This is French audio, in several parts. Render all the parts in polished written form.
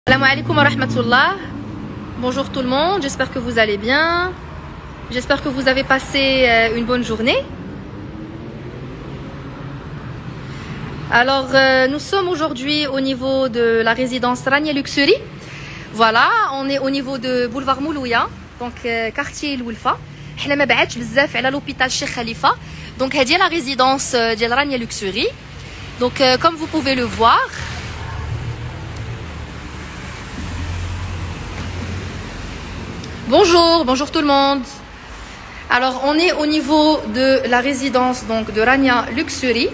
Salam alaikum wa rahmatullah. Bonjour tout le monde, j'espère que vous allez bien. J'espère que vous avez passé une bonne journée. Alors, nous sommes aujourd'hui au niveau de la résidence Rania Luxury. Voilà, on est au niveau de boulevard Moulouya, donc quartier Louilfa. حنا ما بعدش بزاف على l'hôpital Cheikh Khalifa. Donc, c'est la résidence de Rania Luxury. Donc, comme vous pouvez le voir. Bonjour tout le monde. Alors, on est au niveau de la résidence donc de Rania Luxury.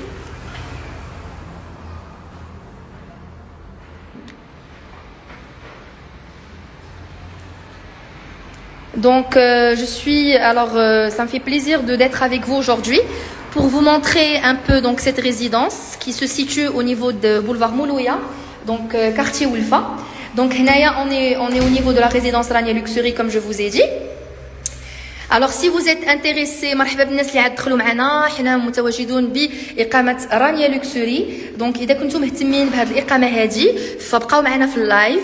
Donc, ça me fait plaisir d'être avec vous aujourd'hui pour vous montrer un peu donc cette résidence qui se situe au niveau de boulevard Moulouya, donc quartier Wilfa. Donc, on est au niveau de la résidence Rania Luxury, comme je vous ai dit. Alors, si vous êtes intéressé, مرحبا بالناس اللي عاد دخلوا معنا، حنا متواجدون بإقامة رانيا لوكسوري. دونك إذا كنتم مهتمين بهذه الإقامة هذه فبقاو معنا في اللايف.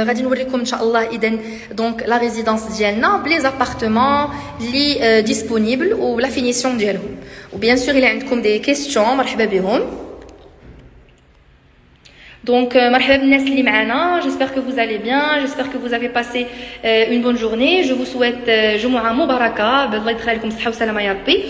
غادي نوريكم إن شاء الله إذا دونك لا ريزيدونس ديالنا بلي زابارتمون اللي ديسپونيبل ولا فينيسيون ديالهم. وبيان سور إلا عندكم دي كيستيون مرحبا بهم. Donc, مرحبا بالناس اللي معنا. J'espère que vous allez bien. J'espère que vous avez passé une bonne journée. Je vous souhaite جمعة مباركة. الله يدخل عليكم الصحة والسلامة يا ربي.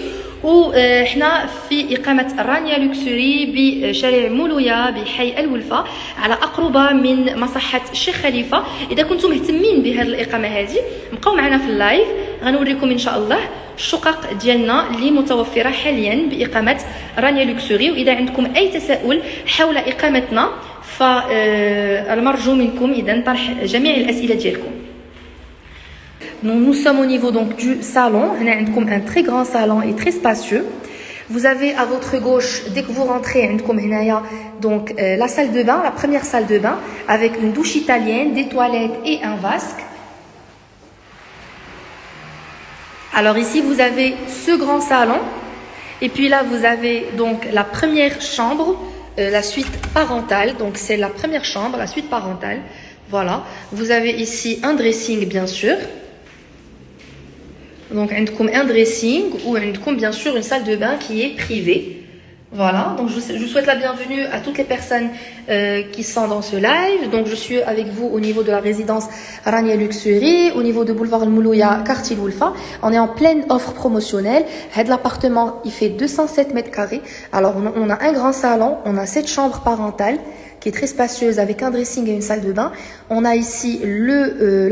وحنا في إقامة رانيا لوكسوري بشارع مولويا بحي الولفة على أقرب من مصحة الشيخ خليفة. إذا كنتم مهتمين بهذه الإقامة هذه بقاو معنا في اللايف، غنوريكم إن شاء الله الشقق ديالنا اللي متوفرة حاليا بإقامة رانيا لوكسوري. وإذا عندكم أي تساؤل حول إقامتنا فالمرجو منكم إذن طرح جميع الأسئلة ديالكم. Nous sommes au niveau donc du salon. On a un très grand salon et très spacieux. Vous avez à votre gauche, dès que vous rentrez, donc la salle de bain, la première salle de bain, avec une douche italienne, des toilettes et un vasque. Alors ici, vous avez ce grand salon. Et puis là, vous avez donc la première chambre, la suite parentale. Donc c'est la première chambre, la suite parentale. Voilà. Vous avez ici un dressing, bien sûr. Donc, un dressing ou bien sûr une salle de bain qui est privée. Voilà, donc je souhaite la bienvenue à toutes les personnes qui sont dans ce live. Donc, je suis avec vous au niveau de la résidence Rania Luxury, au niveau de boulevard Moulouya, quartier Wolfa. On est en pleine offre promotionnelle. L'appartement, il fait 207 mètres carrés. Alors, on a un grand salon, on a 7 chambres parentales qui est très spacieuse avec un dressing et une salle de bain. On a ici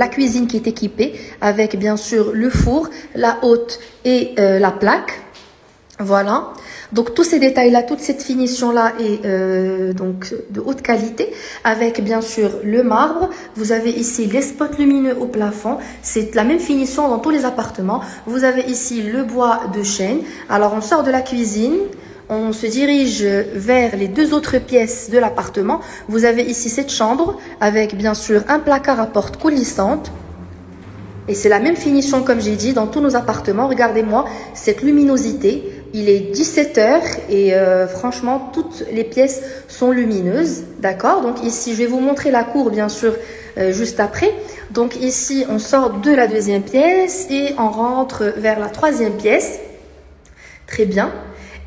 la cuisine qui est équipée avec bien sûr le four, la hotte et la plaque. Voilà. Donc tous ces détails-là, toute cette finition-là est donc de haute qualité avec bien sûr le marbre. Vous avez ici les spots lumineux au plafond. C'est la même finition dans tous les appartements. Vous avez ici le bois de chêne. Alors on sort de la cuisine. On se dirige vers les deux autres pièces de l'appartement. Vous avez ici cette chambre avec bien sûr un placard à porte coulissante. Et c'est la même finition comme j'ai dit dans tous nos appartements. Regardez-moi cette luminosité. Il est 17 h et franchement toutes les pièces sont lumineuses. D'accord? Donc ici je vais vous montrer la cour bien sûr juste après. Donc ici on sort de la deuxième pièce et on rentre vers la troisième pièce. Très bien.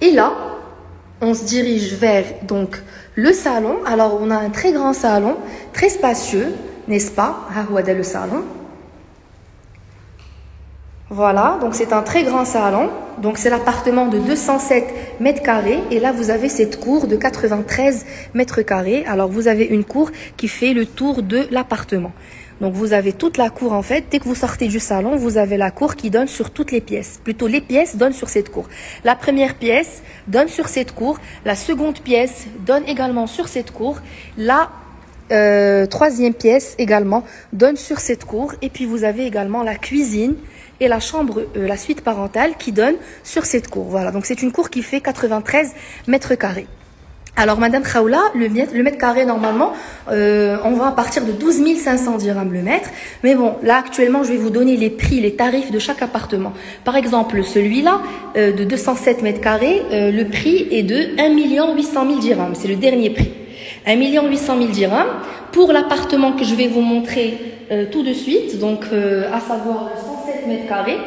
Et là, on se dirige vers donc le salon. Alors, on a un très grand salon, très spacieux, n'est-ce pas? Hawada le salon. Voilà, donc c'est un très grand salon. Donc, c'est l'appartement de 207 mètres carrés. Et là, vous avez cette cour de 93 mètres carrés. Alors, vous avez une cour qui fait le tour de l'appartement. Donc, vous avez toute la cour en fait. Dès que vous sortez du salon, vous avez la cour qui donne sur toutes les pièces. Plutôt, les pièces donnent sur cette cour. La première pièce donne sur cette cour. La seconde pièce donne également sur cette cour. La troisième pièce également donne sur cette cour. Et puis, vous avez également la cuisine et la chambre, la suite parentale qui donne sur cette cour. Voilà, donc c'est une cour qui fait 93 mètres carrés. Alors, Madame Khaoula, le mètre carré, normalement, on va à partir de 12 500 dirhams le mètre. Mais bon, là, actuellement, je vais vous donner les prix, les tarifs de chaque appartement. Par exemple, celui-là, de 207 mètres carrés, le prix est de 1 800 000 dirhams. C'est le dernier prix. 1 800 000 dirhams. Pour l'appartement que je vais vous montrer tout de suite, donc à savoir le 107 mètres carrés.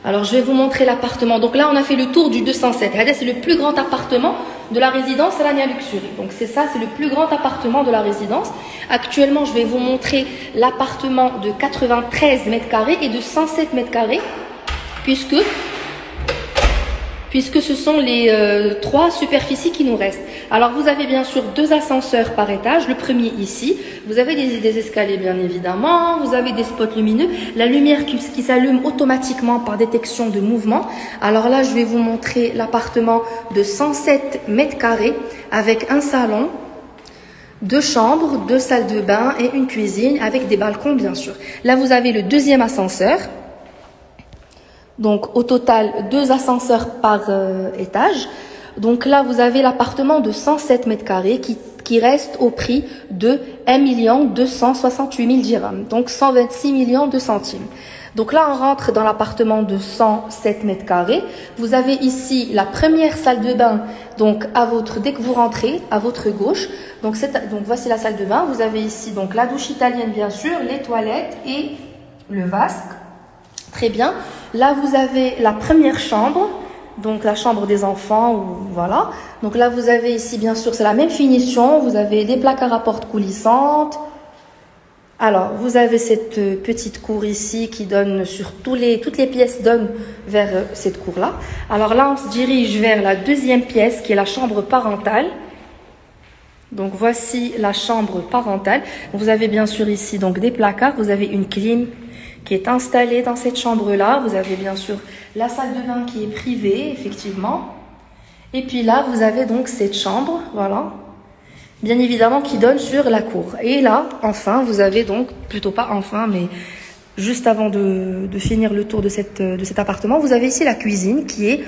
Alors je vais vous montrer l'appartement. Donc là on a fait le tour du 207. C'est le plus grand appartement de la résidence Rania Luxury. Donc c'est ça, c'est le plus grand appartement de la résidence. Actuellement je vais vous montrer l'appartement de 93 mètres carrés et de 107 mètres carrés. Puisque ce sont les 3 superficies qui nous restent. Alors vous avez bien sûr 2 ascenseurs par étage, le premier ici, vous avez des escaliers bien évidemment, vous avez des spots lumineux, la lumière qui s'allume automatiquement par détection de mouvement. Alors là je vais vous montrer l'appartement de 107 mètres carrés avec un salon, 2 chambres, 2 salles de bain et une cuisine avec des balcons bien sûr. Là vous avez le deuxième ascenseur. Donc au total 2 ascenseurs par étage. Donc là vous avez l'appartement de 107 mètres carrés qui reste au prix de 1 268 000 dirhams. Donc 126 millions de centimes. Donc là on rentre dans l'appartement de 107 mètres carrés. Vous avez ici la première salle de bain. Donc dès que vous rentrez à votre gauche. Donc voici la salle de bain. Vous avez ici donc la douche italienne bien sûr, les toilettes et le vasque. Très bien. Là, vous avez la première chambre, donc la chambre des enfants, voilà. Donc là, vous avez ici, bien sûr, c'est la même finition. Vous avez des placards à porte coulissantes. Alors, vous avez cette petite cour ici qui donne sur toutes les pièces donnent vers cette cour-là. Alors là, on se dirige vers la deuxième pièce qui est la chambre parentale. Donc voici la chambre parentale. Vous avez bien sûr ici donc des placards. Vous avez une clim qui est installée dans cette chambre-là. Vous avez bien sûr la salle de bain qui est privée, effectivement. Et puis là, vous avez donc cette chambre, voilà, bien évidemment qui donne sur la cour. Et là, enfin, vous avez donc, plutôt pas enfin, mais juste avant de finir le tour de cet appartement, vous avez ici la cuisine qui est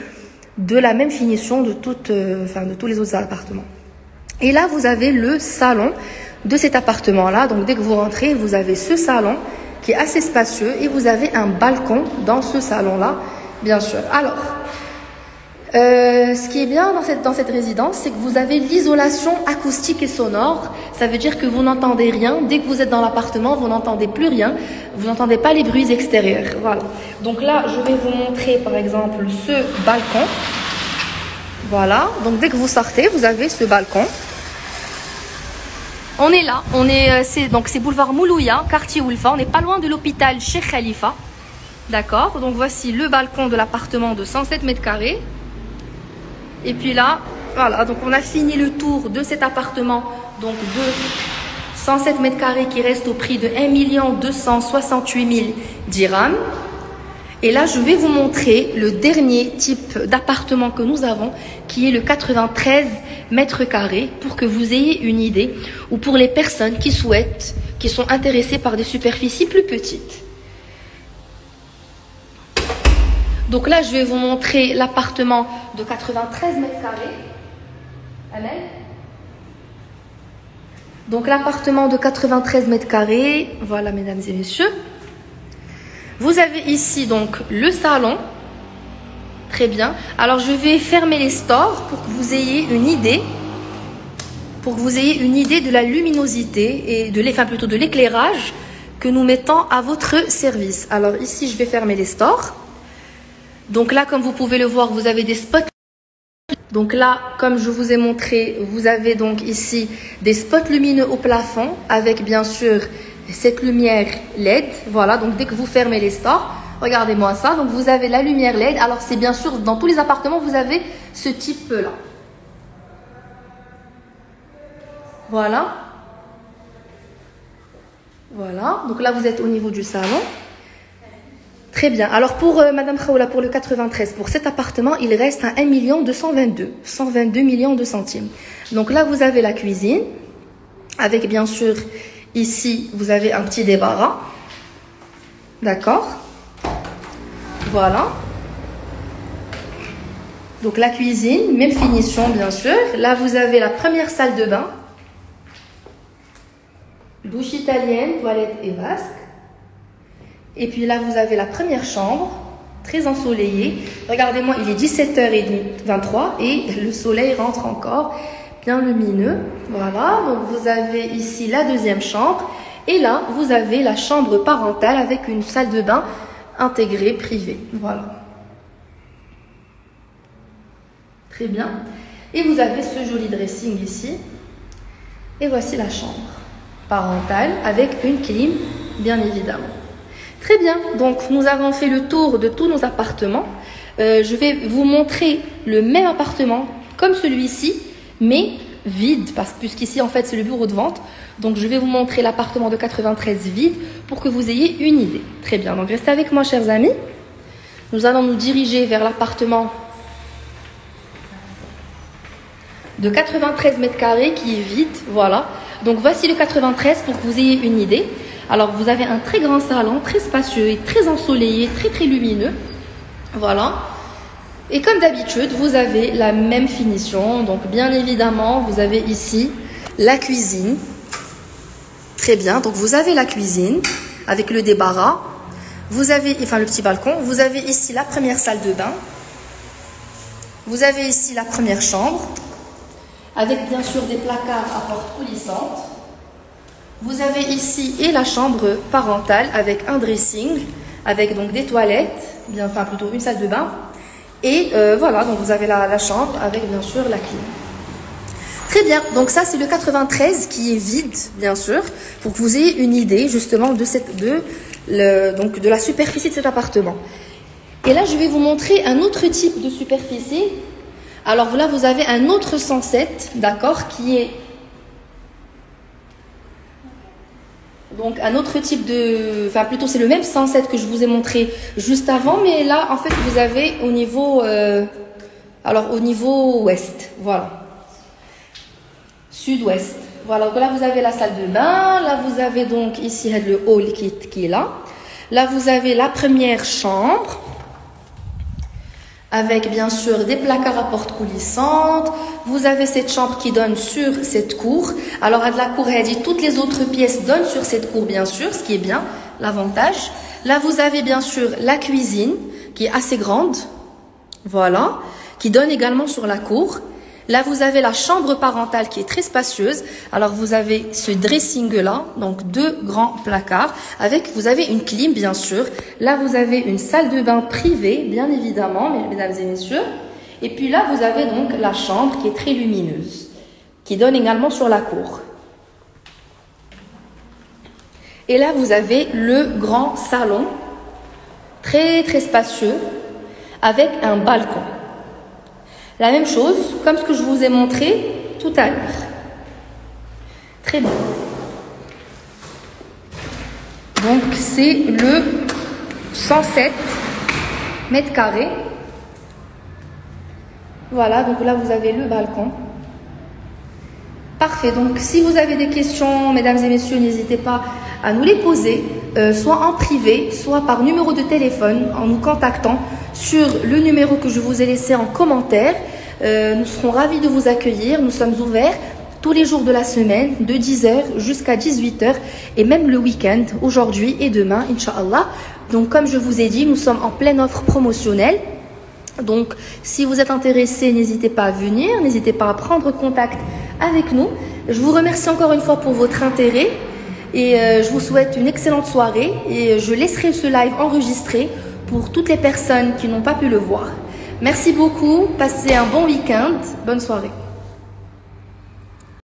de la même finition de tous les autres appartements. Et là, vous avez le salon de cet appartement-là. Donc dès que vous rentrez, vous avez ce salon qui est assez spacieux et vous avez un balcon dans ce salon-là, bien sûr. Alors, ce qui est bien dans cette résidence, c'est que vous avez l'isolation acoustique et sonore. Ça veut dire que vous n'entendez rien. Dès que vous êtes dans l'appartement, vous n'entendez plus rien. Vous n'entendez pas les bruits extérieurs. Voilà. Donc là, je vais vous montrer par exemple ce balcon. Voilà. Donc dès que vous sortez, vous avez ce balcon. On est là, c'est boulevard Moulouya, quartier Oulfa, on n'est pas loin de l'hôpital Cheikh Khalifa. D'accord, donc voici le balcon de l'appartement de 107 mètres carrés. Et puis là, voilà, donc on a fini le tour de cet appartement, donc de 107 mètres carrés qui reste au prix de 1 268 000 dirhams. Et là, je vais vous montrer le dernier type d'appartement que nous avons, qui est le 93 mètres carrés, pour que vous ayez une idée, ou pour les personnes qui sont intéressées par des superficies plus petites. Donc là, je vais vous montrer l'appartement de 93 mètres carrés. Amen. Donc l'appartement de 93 mètres carrés, voilà mesdames et messieurs. Vous avez ici donc le salon, très bien. Alors je vais fermer les stores pour que vous ayez une idée, de la luminosité et de l'éclairage que nous mettons à votre service. Alors ici je vais fermer les stores. Donc là comme vous pouvez le voir, vous avez des spots. Donc là comme je vous ai montré, vous avez donc ici des spots lumineux au plafond avec bien sûr cette lumière LED, voilà, donc dès que vous fermez les stores, regardez-moi ça, donc vous avez la lumière LED, alors c'est bien sûr, dans tous les appartements, vous avez ce type-là. Voilà. Voilà, donc là vous êtes au niveau du salon. Très bien, alors pour Madame Khaoula, pour le 93, pour cet appartement, il reste à 1 122 millions de centimes. Donc là vous avez la cuisine, avec bien sûr... Ici, vous avez un petit débarras. D'accord. Voilà. Donc la cuisine, même finition bien sûr. Là, vous avez la première salle de bain. Douche italienne, toilette et vasque. Et puis là, vous avez la première chambre, très ensoleillée. Regardez-moi, il est 17h23 et le soleil rentre encore bien lumineux. Voilà, donc vous avez ici la deuxième chambre. Et là, vous avez la chambre parentale avec une salle de bain intégrée, privée. Voilà. Très bien. Et vous avez ce joli dressing ici. Et voici la chambre parentale avec une clim, bien évidemment. Très bien. Donc, nous avons fait le tour de tous nos appartements. Je vais vous montrer le même appartement comme celui-ci, mais vide, puisqu'ici, en fait, c'est le bureau de vente. Donc, je vais vous montrer l'appartement de 93 vide pour que vous ayez une idée. Très bien. Donc, restez avec moi, chers amis. Nous allons nous diriger vers l'appartement de 93 mètres carrés qui est vide. Voilà. Donc, voici le 93 pour que vous ayez une idée. Alors, vous avez un très grand salon, très spacieux et très ensoleillé, très, très lumineux. Voilà. Et comme d'habitude, vous avez la même finition. Donc, bien évidemment, vous avez ici la cuisine. Très bien. Donc, vous avez la cuisine avec le débarras. Vous avez, enfin, le petit balcon. Vous avez ici la première salle de bain. Vous avez ici la première chambre avec, bien sûr, des placards à porte coulissante. Vous avez ici et la chambre parentale avec un dressing, avec donc des toilettes, bien, enfin, plutôt une salle de bain. Et voilà, donc vous avez la chambre avec bien sûr la clim. Très bien, donc ça c'est le 93 qui est vide, bien sûr, pour que vous ayez une idée justement de la superficie de cet appartement. Et là, je vais vous montrer un autre type de superficie. Alors là, vous avez un autre 107, d'accord, qui est donc un autre type de, enfin plutôt c'est le même 107 que je vous ai montré juste avant, mais là en fait vous avez au niveau, au niveau ouest, voilà, sud-ouest. Voilà, donc là vous avez la salle de bain, là vous avez donc ici le hall qui est là. Là vous avez la première chambre avec bien sûr des placards à porte coulissante. Vous avez cette chambre qui donne sur cette cour. Alors à de la cour, elle dit toutes les autres pièces donnent sur cette cour bien sûr, ce qui est bien, l'avantage. Là vous avez bien sûr la cuisine qui est assez grande, voilà, qui donne également sur la cour. Là vous avez la chambre parentale qui est très spacieuse. Alors vous avez ce dressing là, donc deux grands placards avec, vous avez une clim bien sûr. Là vous avez une salle de bain privée bien évidemment, mesdames et messieurs. Et puis là vous avez donc la chambre qui est très lumineuse, qui donne également sur la cour. Et là vous avez le grand salon, très très spacieux, avec un balcon. La même chose, comme ce que je vous ai montré tout à l'heure. Très bien. Donc, c'est le 107 mètres carrés. Voilà, donc là, vous avez le balcon. Parfait. Donc, si vous avez des questions, mesdames et messieurs, n'hésitez pas à nous les poser, soit en privé, soit par numéro de téléphone, en nous contactant sur le numéro que je vous ai laissé en commentaire. Nous serons ravis de vous accueillir. Nous sommes ouverts tous les jours de la semaine, de 10h jusqu'à 18h, et même le week-end, aujourd'hui et demain, Inch'Allah. Donc, comme je vous ai dit, nous sommes en pleine offre promotionnelle. Donc, si vous êtes intéressé, n'hésitez pas à venir, n'hésitez pas à prendre contact avec nous. Je vous remercie encore une fois pour votre intérêt et je vous souhaite une excellente soirée et je laisserai ce live enregistré pour toutes les personnes qui n'ont pas pu le voir. Merci beaucoup, passez un bon week-end, bonne soirée.